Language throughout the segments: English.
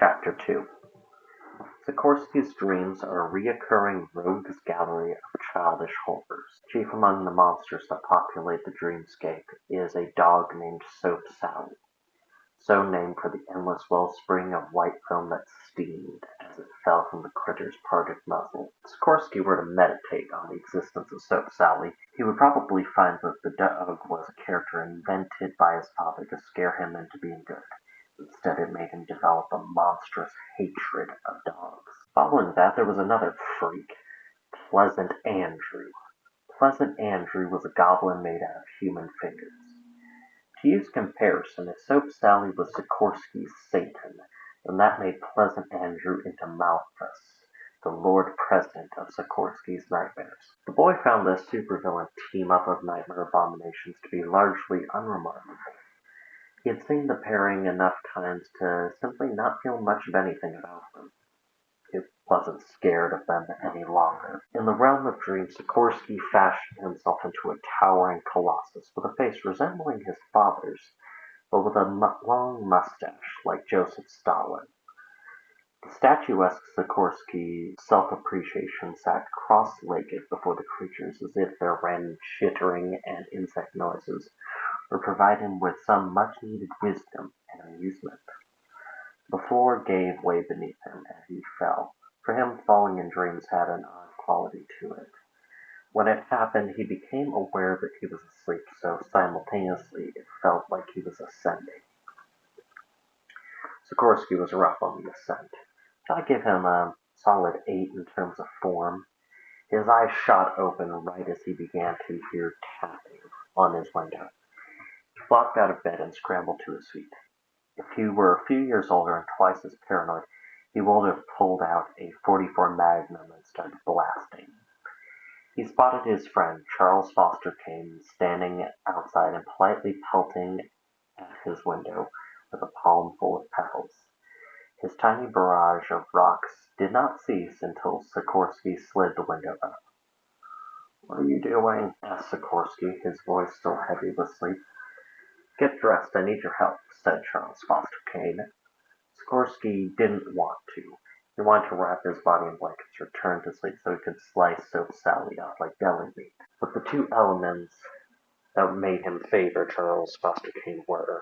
Chapter 2. Sikorsky's dreams are a recurring rogues gallery of childish horrors. Chief among the monsters that populate the dreamscape is a dog named Soap Sally, so named for the endless wellspring of white foam that steamed as it fell from the critter's parted muzzle. If Sikorsky were to meditate on the existence of Soap Sally, he would probably find that the dog was a character invented by his father to scare him into being good. Instead, it made him develop a monstrous hatred of dogs. Following that, there was another freak, Pleasant Andrew. Pleasant Andrew was a goblin made out of human fingers. To use comparison, if Soap Sally was Sikorsky's Satan, then that made Pleasant Andrew into Malthus, the Lord President of Sikorsky's nightmares. The boy found this supervillain team-up of nightmare abominations to be largely unremarkable. He had seen the pairing enough times to simply not feel much of anything about them. He wasn't scared of them any longer. In the realm of dreams, Sikorsky fashioned himself into a towering colossus with a face resembling his father's, but with a long mustache like Joseph Stalin. The statuesque Sikorsky self-appreciation sat cross-legged before the creatures as if their random chittering and insect noises or provide him with some much-needed wisdom and amusement. The floor gave way beneath him as he fell. For him, falling in dreams had an odd quality to it. When it happened, he became aware that he was asleep, so simultaneously it felt like he was ascending. Sikorsky was rough on the ascent. I'd give him a solid 8 in terms of form. His eyes shot open right as he began to hear tapping on his window. He flopped out of bed and scrambled to his feet. If he were a few years older and twice as paranoid, he would have pulled out a .44 Magnum and started blasting. He spotted his friend, Charles Foster Kane, standing outside and politely pelting at his window with a palm full of petals. His tiny barrage of rocks did not cease until Sikorsky slid the window up. "What are you doing?" asked Sikorsky, his voice still heavy with sleep. "Get dressed, I need your help," said Charles Foster Kane. Sikorsky didn't want to. He wanted to wrap his body in blankets, return to sleep so he could slice Soap Sally off like deli meat. But the two elements that made him favor Charles Foster Kane were: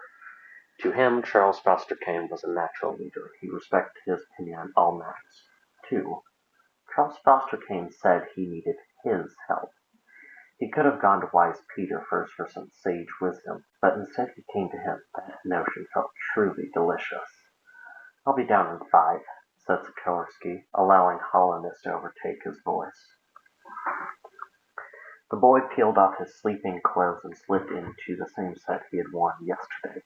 to him, Charles Foster Kane was a natural leader. He respected his opinion on all matters. 2. Charles Foster Kane said he needed his help. He could have gone to wise Peter first for some sage wisdom, but instead he came to him. That notion felt truly delicious. "I'll be down in 5, said Sikorsky, allowing hollowness to overtake his voice. The boy peeled off his sleeping clothes and slipped into the same set he had worn yesterday.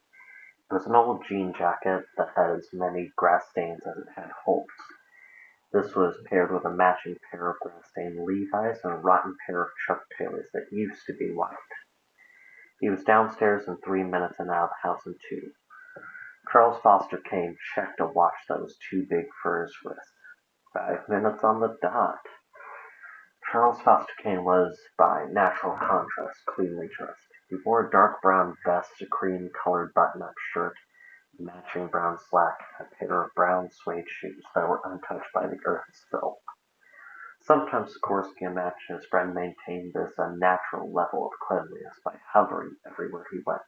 It was an old jean jacket that had as many grass stains as it had holes. This was paired with a matching pair of grass-stained Levi's and a rotten pair of Chuck Taylors that used to be white. He was downstairs in 3 minutes and out of the house in 2. Charles Foster Kane checked a watch that was too big for his wrist. 5 minutes on the dot. Charles Foster Kane was, by natural contrast, cleanly dressed. He wore a dark brown vest, a cream-colored button-up shirt, matching brown slack, and a pair of brown suede shoes that were untouched by the earth's filth. Sometimes Sikorsky imagined his friend maintained this unnatural level of cleanliness by hovering everywhere he went.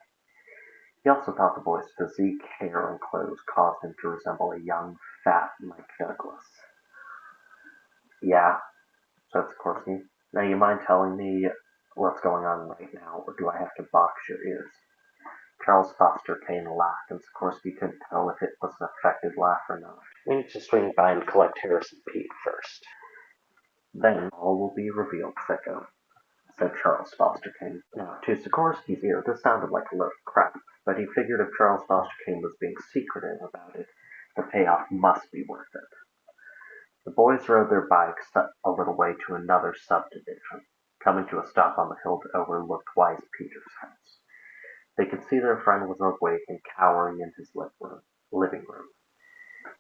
He also thought the boy's physique, hair, and clothes caused him to resemble a young, fat Mike Douglas. "Yeah," said Sikorsky. "Now you mind telling me what's going on right now, or do I have to box your ears?" Charles Foster Kane laughed, and Sikorsky couldn't tell if it was an affected laugh or not. "We need to swing by and collect Harrison Pete first. Then all will be revealed, sicko," said Charles Foster Kane. Now, to Sikorsky's ear, this sounded like a load of crap, but he figured if Charles Foster Kane was being secretive about it, the payoff must be worth it. The boys rode their bikes a little way to another subdivision, coming to a stop on the hill that overlooked Wise Peter's house. They could see their friend was awake and cowering in his living room.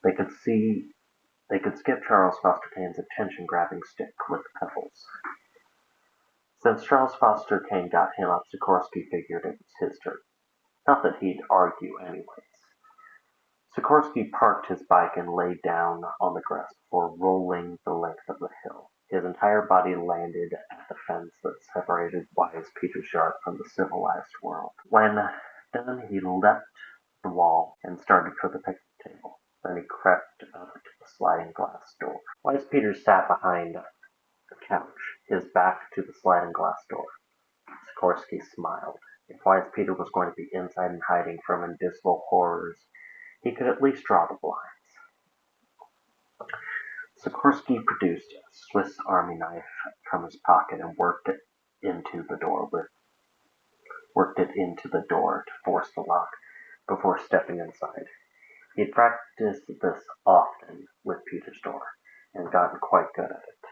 They could skip Charles Foster Kane's attention-grabbing stick with pebbles. Since Charles Foster Kane got him up, Sikorsky figured it was his turn. Not that he'd argue anyways. Sikorsky parked his bike and lay down on the grass before rolling the length of the hill. His entire body landed at the fence that separated Wise Peter's yard from the civilized world. When done, he leapt the wall and started for the picnic table. Then he crept up to the sliding glass door. Wise Peter sat behind the couch, his back to the sliding glass door. Sikorsky smiled. If Wise Peter was going to be inside and hiding from invisible horrors, he could at least draw the blinds. Sikorsky produced a Swiss Army knife from his pocket and worked it into the door to force the lock before stepping inside. He had practiced this often with Peter's door and gotten quite good at it.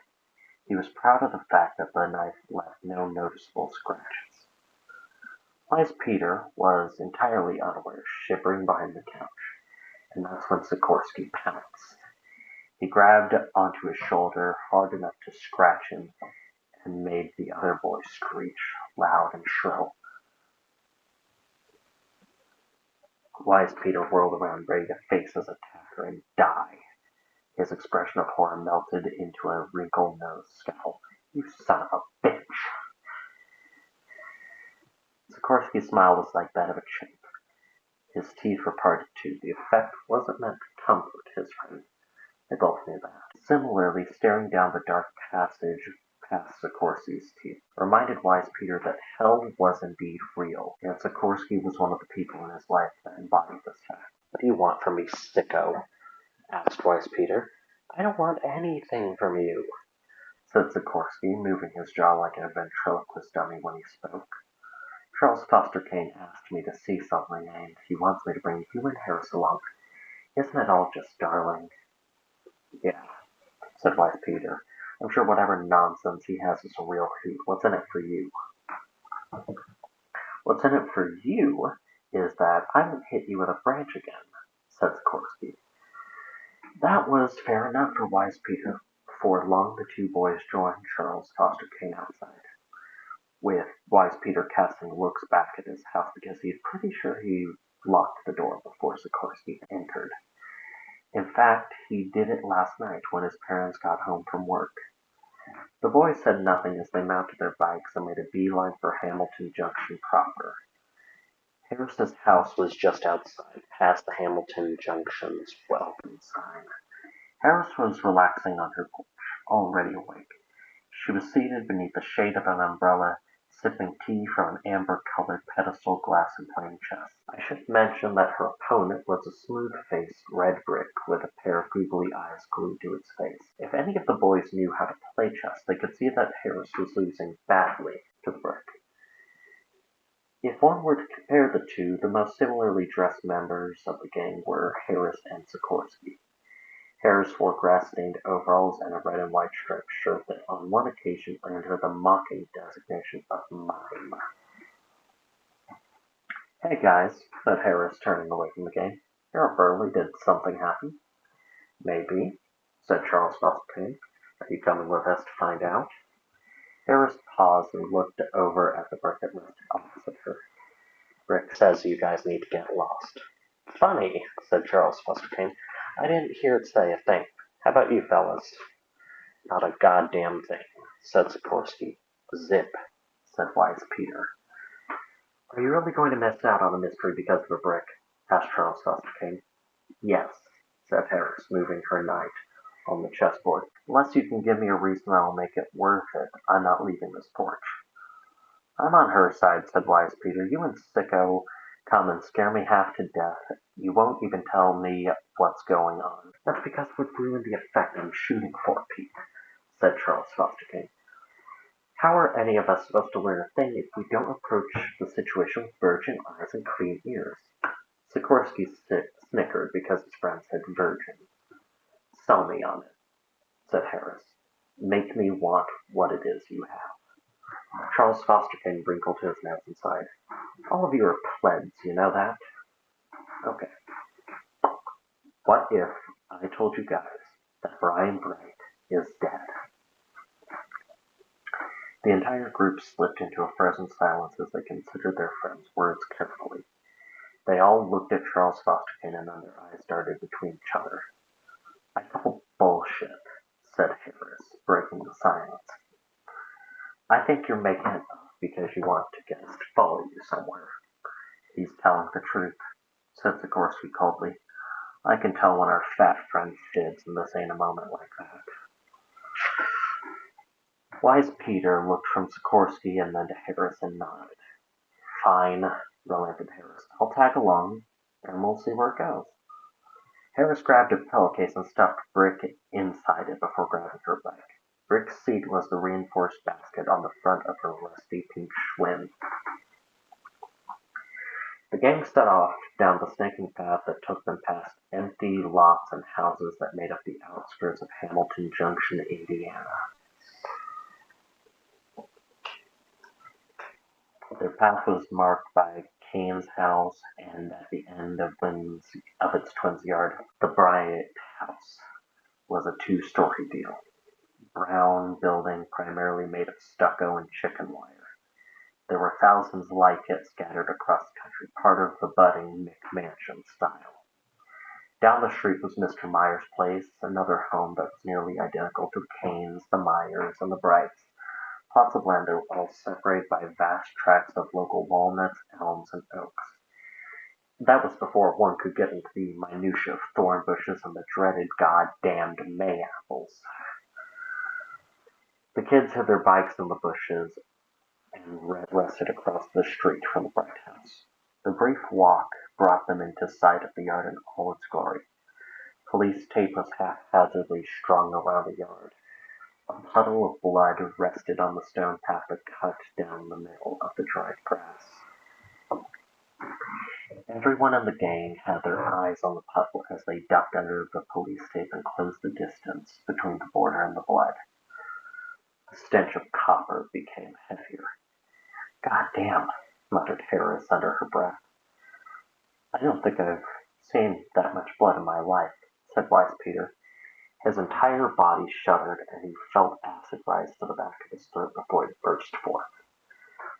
He was proud of the fact that the knife left no noticeable scratches. Wise Peter was entirely unaware, shivering behind the couch, and that's when Sikorsky pounced. He grabbed onto his shoulder hard enough to scratch him and made the other boy screech loud and shrill. Wise Peter whirled around, ready to face his attacker and die. His expression of horror melted into a wrinkle-nosed scowl. "You son of a bitch!" Sikorsky's smile was like that of a chimp. His teeth were parted too. The effect wasn't meant to comfort his friend. They both knew that. Similarly, staring down the dark passage past Sikorsky's teeth reminded Wise Peter that hell was indeed real, and Sikorsky was one of the people in his life that embodied this fact. "What do you want from me, sicko?" asked Wise Peter. "I don't want anything from you," said Sikorsky, moving his jaw like a ventriloquist dummy when he spoke. "Charles Foster Kane asked me to see something, and he wants me to bring you and Harris along. Isn't it all just darling?" "Yeah," said Wise Peter. "I'm sure whatever nonsense he has is a real hoot. What's in it for you?" "What's in it for you is that I won't hit you with a branch again," said Sikorsky. That was fair enough for Wise Peter. Before long the two boys joined Charles Foster Kane outside, with Wise Peter casting looks back at his house because he was pretty sure he locked the door before Sikorsky entered. In fact, he did it last night when his parents got home from work. The boys said nothing as they mounted their bikes and made a beeline for Hamilton Junction proper. Harris's house was just outside, past the Hamilton Junction's welcome sign. Harris was relaxing on her porch, already awake. She was seated beneath the shade of an umbrella, sipping tea from an amber-colored pedestal glass and playing chess. I should mention that her opponent was a smooth-faced red brick with a pair of googly eyes glued to its face. If any of the boys knew how to play chess, they could see that Harris was losing badly to the brick. If one were to compare the two, the most similarly dressed members of the gang were Harris and Sikorsky. Harris wore grass-stained overalls and a red and white striped shirt that on one occasion earned her the mocking designation of mime. "Hey guys," said Harris, turning away from the game. "You're up early. Did something happen?" "Maybe," said Charles Foster Kane. "Are you coming with us to find out?" Harris paused and looked over at the brick that rested opposite her. "Rick says you guys need to get lost." "Funny," said Charles Foster Kane. "I didn't hear it say a thing. How about you fellas?" "Not a goddamn thing," said Sikorsky. "Zip," said Wise Peter. "Are you really going to miss out on a mystery because of a brick?" asked Charles Foster Kane. "Yes," said Harris, moving her knight on the chessboard. "Unless you can give me a reason that will make it worth it, I'm not leaving this porch." "I'm on her side," said Wise Peter. "You and Sicko come and scare me half to death. You won't even tell me what's going on." "That's because it would ruin the effect I'm shooting for, Pete," said Charles Foster Kane. "How are any of us supposed to learn a thing if we don't approach the situation with virgin eyes and clean ears?" Sikorsky snickered because his friend said virgin. "Sell me on it," said Harris. "Make me want what it is you have." Charles Foster Kane wrinkled his nose and sighed. "All of you are plebs, you know that?" "Okay. What if I told you guys that Brian Bright is dead?" The entire group slipped into a frozen silence as they considered their friend's words carefully. They all looked at Charles Fosterkin and then their eyes darted between each other. "I call bullshit," said Harris, breaking the silence. "I think you're making it up because you want to get us to follow you somewhere." "He's telling the truth," said Sikorsky coldly. "I can tell when our fat friend fids, and this ain't a moment like that." Wise Peter looked from Sikorsky and then to Harris and nodded. "Fine," relented Harris. "I'll tag along, and we'll see where it goes." Harris grabbed a pillowcase and stuffed Brick inside it before grabbing her leg. Brick's seat was the reinforced basket on the front of her rusty pink Schwinn. The gang set off down the snaking path that took them past empty lots and houses that made up the outskirts of Hamilton Junction, Indiana. Their path was marked by Kane's house, and at the end of its twin's yard, the Bryant house was a two-story deal. Brown building primarily made of stucco and chicken wire. There were thousands like it scattered across the country, part of the budding McMansion style. Down the street was Mr. Meyer's place, another home that was nearly identical to Kane's, the Myers, and the Brights. Plots of land are all separated by vast tracts of local walnuts, elms, and oaks. That was before one could get into the minutiae of thorn bushes and the dreaded goddamned May apples. The kids hid their bikes in the bushes and rested across the street from the Bright house. The brief walk brought them into sight of the yard in all its glory. Police tape was haphazardly strung around the yard. A puddle of blood rested on the stone path that cut down the middle of the dried grass. Everyone in the gang had their eyes on the puddle as they ducked under the police tape and closed the distance between the border and the blood. The stench of copper became heavier. "God damn," muttered Harris under her breath. "I don't think I've seen that much blood in my life," said Wise Peter. His entire body shuddered, and he felt acid rise to the back of his throat before it burst forth.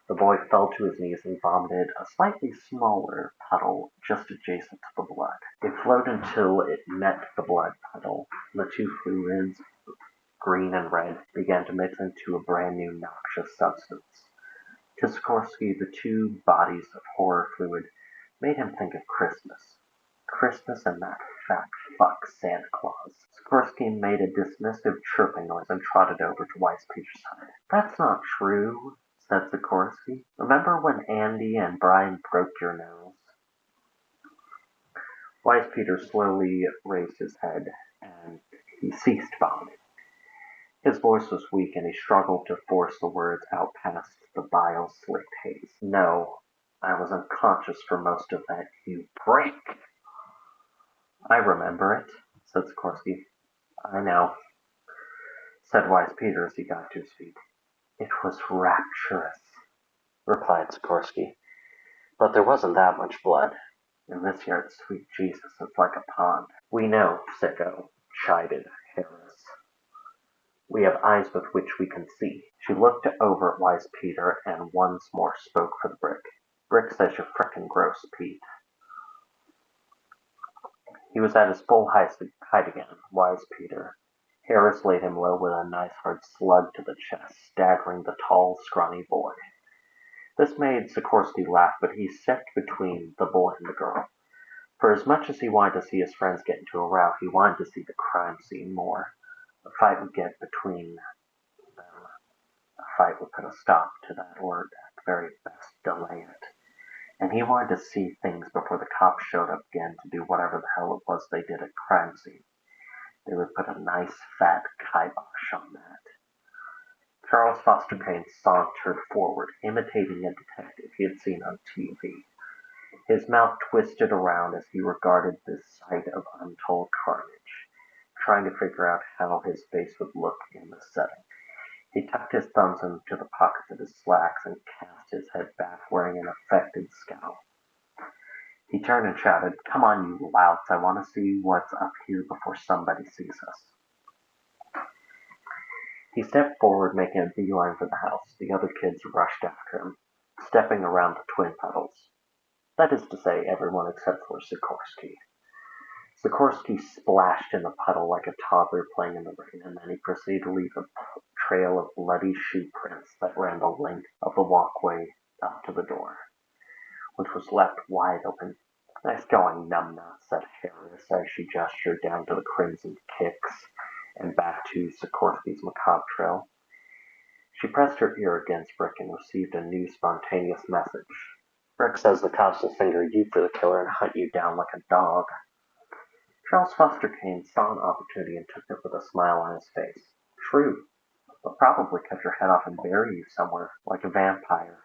The boy fell to his knees and vomited a slightly smaller puddle just adjacent to the blood. It flowed until it met the blood puddle. The two fluids, green and red, began to mix into a brand new noxious substance. To Sikorsky, the two bodies of horror fluid made him think of Christmas. Christmas and that fat fuck Santa Claus. Sikorsky made a dismissive chirping noise and trotted over to Wise Peter's side. "That's not true," said Sikorsky. "Remember when Andy and Brian broke your nose?" Wise Peter slowly raised his head, and he ceased vomiting. His voice was weak, and he struggled to force the words out past the bile-slicked haze. "No, I was unconscious for most of that, you prick." "I remember it," said Sikorsky. "I know," said Wise Peter as he got to his feet. "It was rapturous," replied Sikorsky. "But there wasn't that much blood. In this yard, sweet Jesus, it's like a pond." "We know, sicko," chided Harris. "We have eyes with which we can see." She looked over at Wise Peter and once more spoke for the Brick. "Brick says you're frickin' gross, Pete." He was at his full height again, Wise Peter. Harris laid him low with a nice hard slug to the chest, staggering the tall, scrawny boy. This made Sikorsky laugh, but he stepped between the boy and the girl. For as much as he wanted to see his friends get into a row, he wanted to see the crime scene more. A fight would get between them. A fight would put a stop to that, or at the very best delay it. And he wanted to see things before the cops showed up again to do whatever the hell it was they did at crime scene. They would put a nice fat kibosh on that. Charles Foster Kane sauntered forward, imitating a detective he had seen on TV. His mouth twisted around as he regarded this sight of untold carnage, trying to figure out how his face would look in the setting. He tucked his thumbs into the pockets of his slacks and cast his head back, wearing an affected scowl. He turned and shouted, "Come on, you louts, I want to see what's up here before somebody sees us." He stepped forward, making a beeline for the house. The other kids rushed after him, stepping around the twin puddles. That is to say, everyone except for Sikorsky. Sikorsky splashed in the puddle like a toddler playing in the rain, and then he proceeded to leave a trail of bloody shoe prints that ran the length of the walkway up to the door, which was left wide open. "Nice going, numbnut," said Harris as she gestured down to the crimson kicks and back to Sikorsky's macabre trail. She pressed her ear against Brick and received a new spontaneous message. "Brick says the cops will finger you for the killer and hunt you down like a dog." Charles Foster Kane saw an opportunity and took it with a smile on his face. "True. They'll probably cut your head off and bury you somewhere, like a vampire."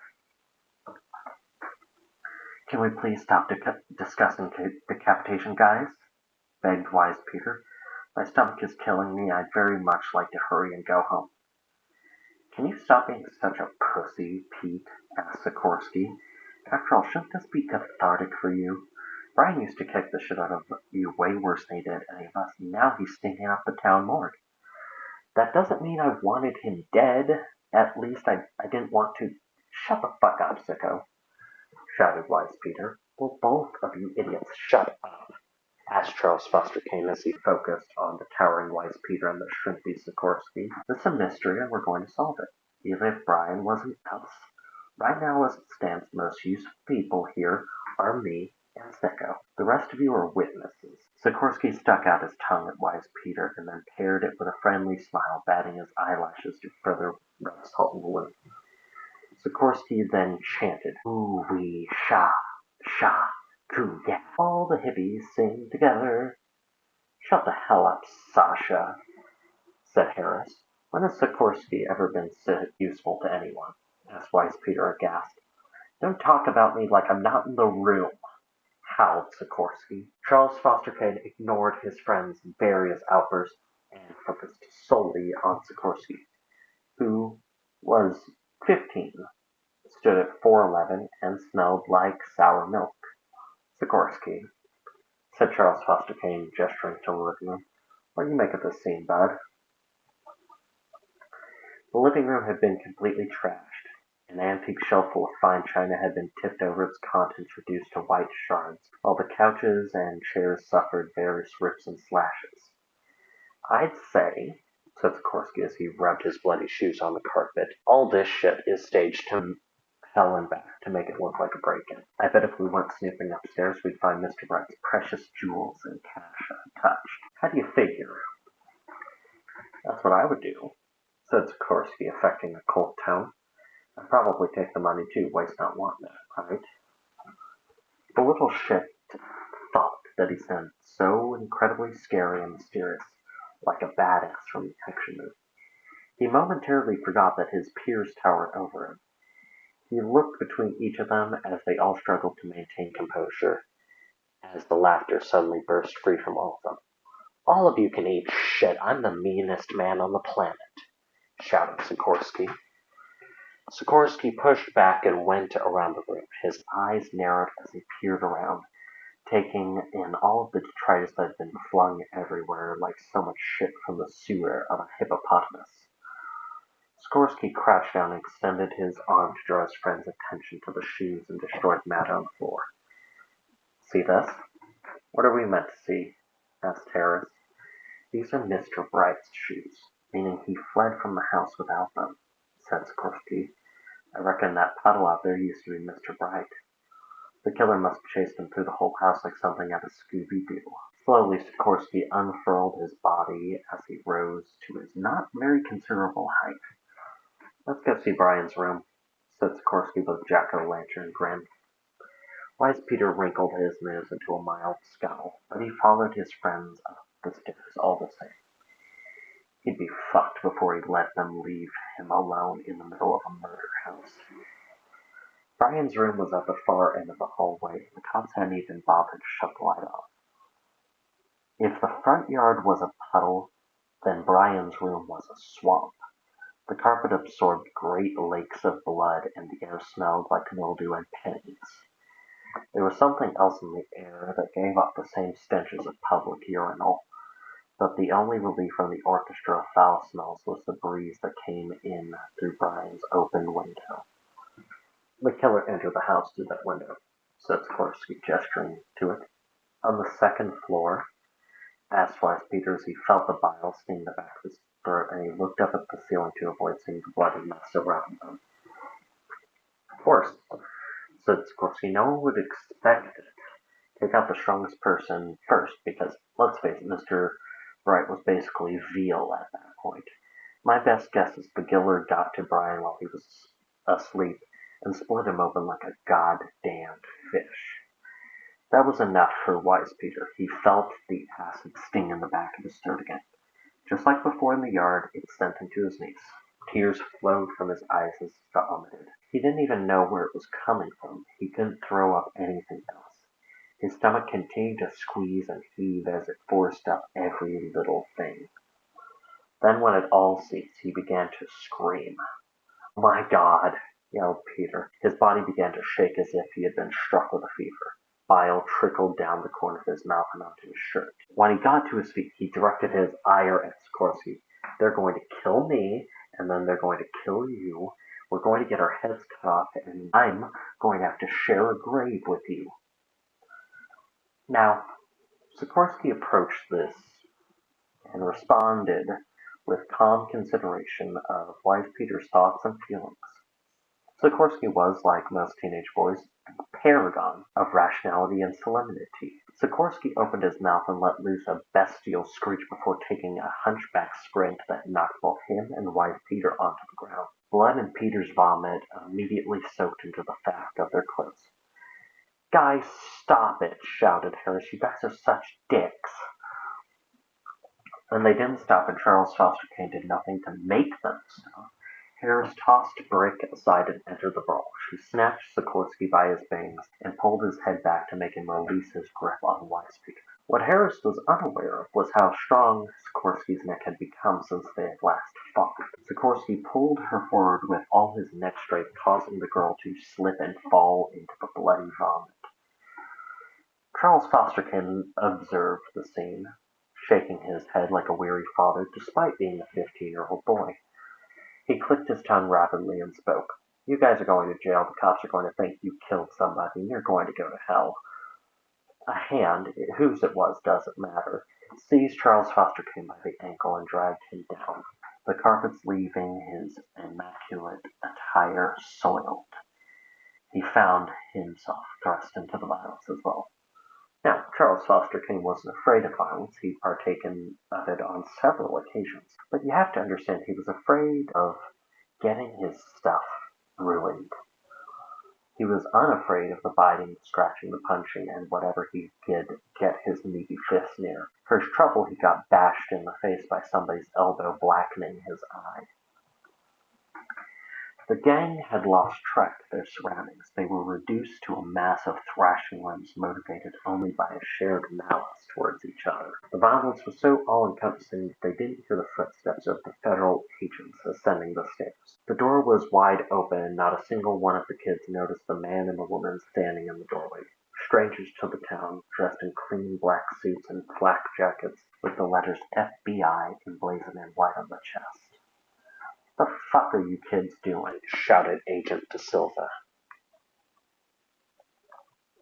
"Can we please stop discussing decapitation, guys?" begged Wise Peter. "My stomach is killing me. I'd very much like to hurry and go home." "Can you stop being such a pussy, Pete?" asked Sikorsky. "After all, shouldn't this be cathartic for you? Brian used to kick the shit out of you way worse than he did any of us, and now he's stinking up the town morgue." "That doesn't mean I wanted him dead. At least I didn't want to—" "Shut the fuck up, sicko," shouted Wise Peter. "Will both of you idiots shut up?" asked Charles Foster Kane as he focused on the towering Wise Peter and the shrimpy Sikorsky. "This is a mystery and we're going to solve it, even if Brian wasn't else. Right now, as it stands, the most useful people here are me and Sicko. The rest of you are witnesses." Sikorsky stuck out his tongue at Wise Peter and then paired it with a friendly smile, batting his eyelashes to further rub salt in the wound. Sikorsky then chanted, "Ooh-wee, sha, sha, coo, yeah. All the hippies sing together." "Shut the hell up, Sasha," said Harris. "When has Sikorsky ever been useful to anyone?" asked Wise Peter aghast. "Don't talk about me like I'm not in the room," howled Sikorsky. Charles Foster Kane ignored his friend's various outbursts and focused solely on Sikorsky, who was 15, stood at 4'11", and smelled like sour milk. "Sikorsky," said Charles Foster Kane, gesturing to the living room, "what do you make of this scene, bud?" The living room had been completely trashed. An antique shelf full of fine china had been tipped over, its contents reduced to white shards, while the couches and chairs suffered various rips and slashes. "I'd say," said Sikorsky as he rubbed his bloody shoes on the carpet, "all this shit is staged to hell and back to make it look like a break-in. I bet if we went snooping upstairs, we'd find Mr. Bright's precious jewels and cash untouched. How do you figure?" "That's what I would do," said Sikorsky, affecting a cold tone. "I'd probably take the money too, waste not want it, right?" The little shit thought that he sounded so incredibly scary and mysterious, like a badass from an action movie. He momentarily forgot that his peers towered over him. He looked between each of them as they all struggled to maintain composure, as the laughter suddenly burst free from all of them. "All of you can eat shit. I'm the meanest man on the planet," shouted Sikorsky. Sikorsky pushed back and went around the room. His eyes narrowed as he peered around, taking in all of the detritus that had been flung everywhere like so much shit from the sewer of a hippopotamus. Sikorsky crouched down and extended his arm to draw his friend's attention to the shoes and destroyed matter on the floor. "See this?" "What are we meant to see?" asked Harris. "These are Mr. Bright's shoes, meaning he fled from the house without them," said Sikorsky. "I reckon that puddle out there used to be Mr. Bright. The killer must have chased him through the whole house like something out of Scooby-Doo." Slowly, Sikorsky unfurled his body as he rose to his not very considerable height. "Let's go see Brian's room," said Sikorsky with a jack-o'-lantern grin. Wise Peter wrinkled his nose into a mild scowl, but he followed his friends up the stairs all the same. He'd be fucked before he'd let them leave him alone in the middle of a murder house. Brian's room was at the far end of the hallway, and the cops hadn't even bothered to shut the light off. If the front yard was a puddle, then Brian's room was a swamp. The carpet absorbed great lakes of blood, and the air smelled like mildew and pennies. There was something else in the air that gave off the same stench as a public urinal, but the only relief from the orchestra of foul smells was the breeze that came in through Brian's open window. The killer entered the house through that window. said Sikorsky, gesturing to it. On the second floor, asked Wise Peter as he felt the bile sting the back of his throat, and he looked up at the ceiling to avoid seeing the bloody mess around them. Of course, said Sikorsky, no one would expect it. Take out the strongest person first, because, let's face it, Mr. Bright was basically veal at that point. My best guess is the Gillard got to Brian while he was asleep and split him open like a goddamned fish. That was enough for Wise Peter. He felt the acid sting in the back of his throat again. Just like before in the yard, it sent him to his knees. Tears flowed from his eyes as he vomited. He didn't even know where it was coming from. He couldn't throw up anything else. His stomach continued to squeeze and heave as it forced up every little thing. Then when it all ceased, he began to scream. "My God!" yelled Peter. His body began to shake as if he had been struck with a fever. Bile trickled down the corner of his mouth and onto his shirt. When he got to his feet, he directed his ire at Sikorsky. "They're going to kill me, and then they're going to kill you. We're going to get our heads cut off, and I'm going to have to share a grave with you." Now, Sikorsky approached this and responded with calm consideration of Wise Peter's thoughts and feelings. Sikorsky was, like most teenage boys, a paragon of rationality and solemnity. Sikorsky opened his mouth and let loose a bestial screech before taking a hunchback sprint that knocked both him and Wise Peter onto the ground. Blood and Peter's vomit immediately soaked into the fabric of their clothes. "Guys, stop it!" shouted Harris. "You guys are such dicks." And they didn't stop, and Charles Foster Kane did nothing to make them stop. Harris tossed Brick aside and entered the brawl. She snatched Sikorsky by his bangs and pulled his head back to make him release his grip on Wise Peter. What Harris was unaware of was how strong Sikorsky's neck had become since they had last fought. Sikorsky pulled her forward with all his neck strength, causing the girl to slip and fall into the bloody vomit. Charles Foster Kane observed the scene, shaking his head like a weary father, despite being a 15-year-old boy. He clicked his tongue rapidly and spoke. "You guys are going to jail. The cops are going to think you killed somebody, and you're going to go to hell." A hand, whose it was doesn't matter, seized Charles Foster Kane by the ankle and dragged him down, the carpets leaving his immaculate attire soiled. He found himself thrust into the violence as well. Now, Charles Foster Kane wasn't afraid of violence. He'd partaken of it on several occasions. But you have to understand he was afraid of getting his stuff ruined. He was unafraid of the biting, the scratching, the punching, and whatever he could get his meaty fist near. For his trouble, he got bashed in the face by somebody's elbow, blackening his eye. The gang had lost track of their surroundings. They were reduced to a mass of thrashing limbs motivated only by a shared malice towards each other. The violence was so all-encompassing that they didn't hear the footsteps of the federal agents ascending the stairs. The door was wide open, and not a single one of the kids noticed the man and the woman standing in the doorway. Strangers to the town, dressed in clean black suits and flak jackets with the letters FBI emblazoned in white on the chest. "The fuck are you kids doing?" shouted Agent De Silva.